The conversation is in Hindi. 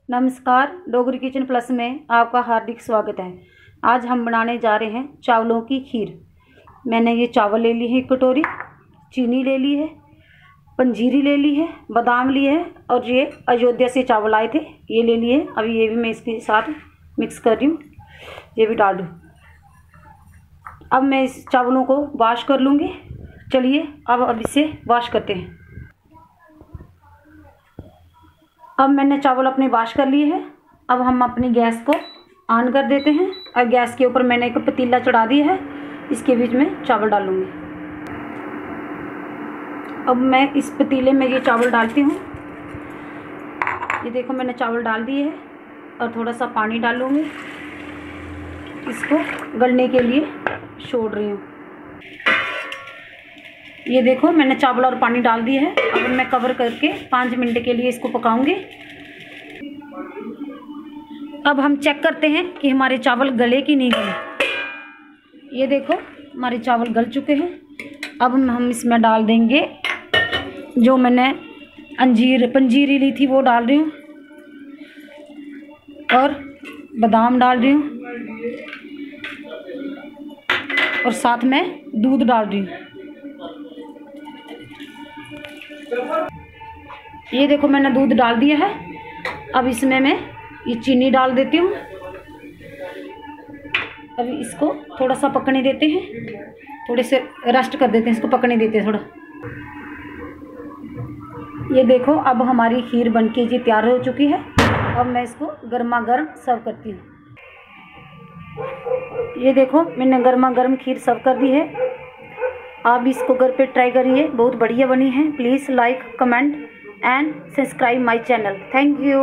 नमस्कार, डोगरी किचन प्लस में आपका हार्दिक स्वागत है। आज हम बनाने जा रहे हैं चावलों की खीर। मैंने ये चावल ले ली है, एक कटोरी चीनी ले ली है, पंजीरी ले ली है, बादाम लिए है और ये अयोध्या से चावल आए थे, ये ले लिए। अभी ये भी मैं इसके साथ मिक्स कर रही हूँ, ये भी डाल दूँ। अब मैं इस चावलों को वॉश कर लूँगी। चलिए अब इसे वॉश करते हैं। अब मैंने चावल अपने वॉश कर लिए हैं। अब हम अपनी गैस को ऑन कर देते हैं और गैस के ऊपर मैंने एक पतीला चढ़ा दिया है, इसके बीच में चावल डालूंगी। अब मैं इस पतीले में ये चावल डालती हूँ। ये देखो मैंने चावल डाल दिए हैं और थोड़ा सा पानी डालूंगी, इसको गलने के लिए छोड़ रही हूँ। ये देखो मैंने चावल और पानी डाल दिया है। अब मैं कवर करके 5 मिनट के लिए इसको पकाऊंगी। अब हम चेक करते हैं कि हमारे चावल गले कि नहीं गले। ये देखो हमारे चावल गल चुके हैं। अब हम इसमें डाल देंगे जो मैंने पंजीरी ली थी, वो डाल रही हूँ और बादाम डाल रही हूँ और साथ में दूध डाल रही हूँ। ये देखो मैंने दूध डाल दिया है। अब इसमें मैं ये चीनी डाल देती हूँ। अभी इसको थोड़ा सा पकने देते हैं, थोड़े से रस्ट कर देते हैं, इसको पकने देते हैं थोड़ा। ये देखो अब हमारी खीर बनके जी तैयार हो चुकी है। अब मैं इसको गर्मा गर्म सर्व करती हूँ। ये देखो मैंने गर्मा गर्म खीर सर्व कर दी है। आप इसको घर पे ट्राई करिए, बहुत बढ़िया बनी है। Please like, comment and subscribe my channel. Thank you.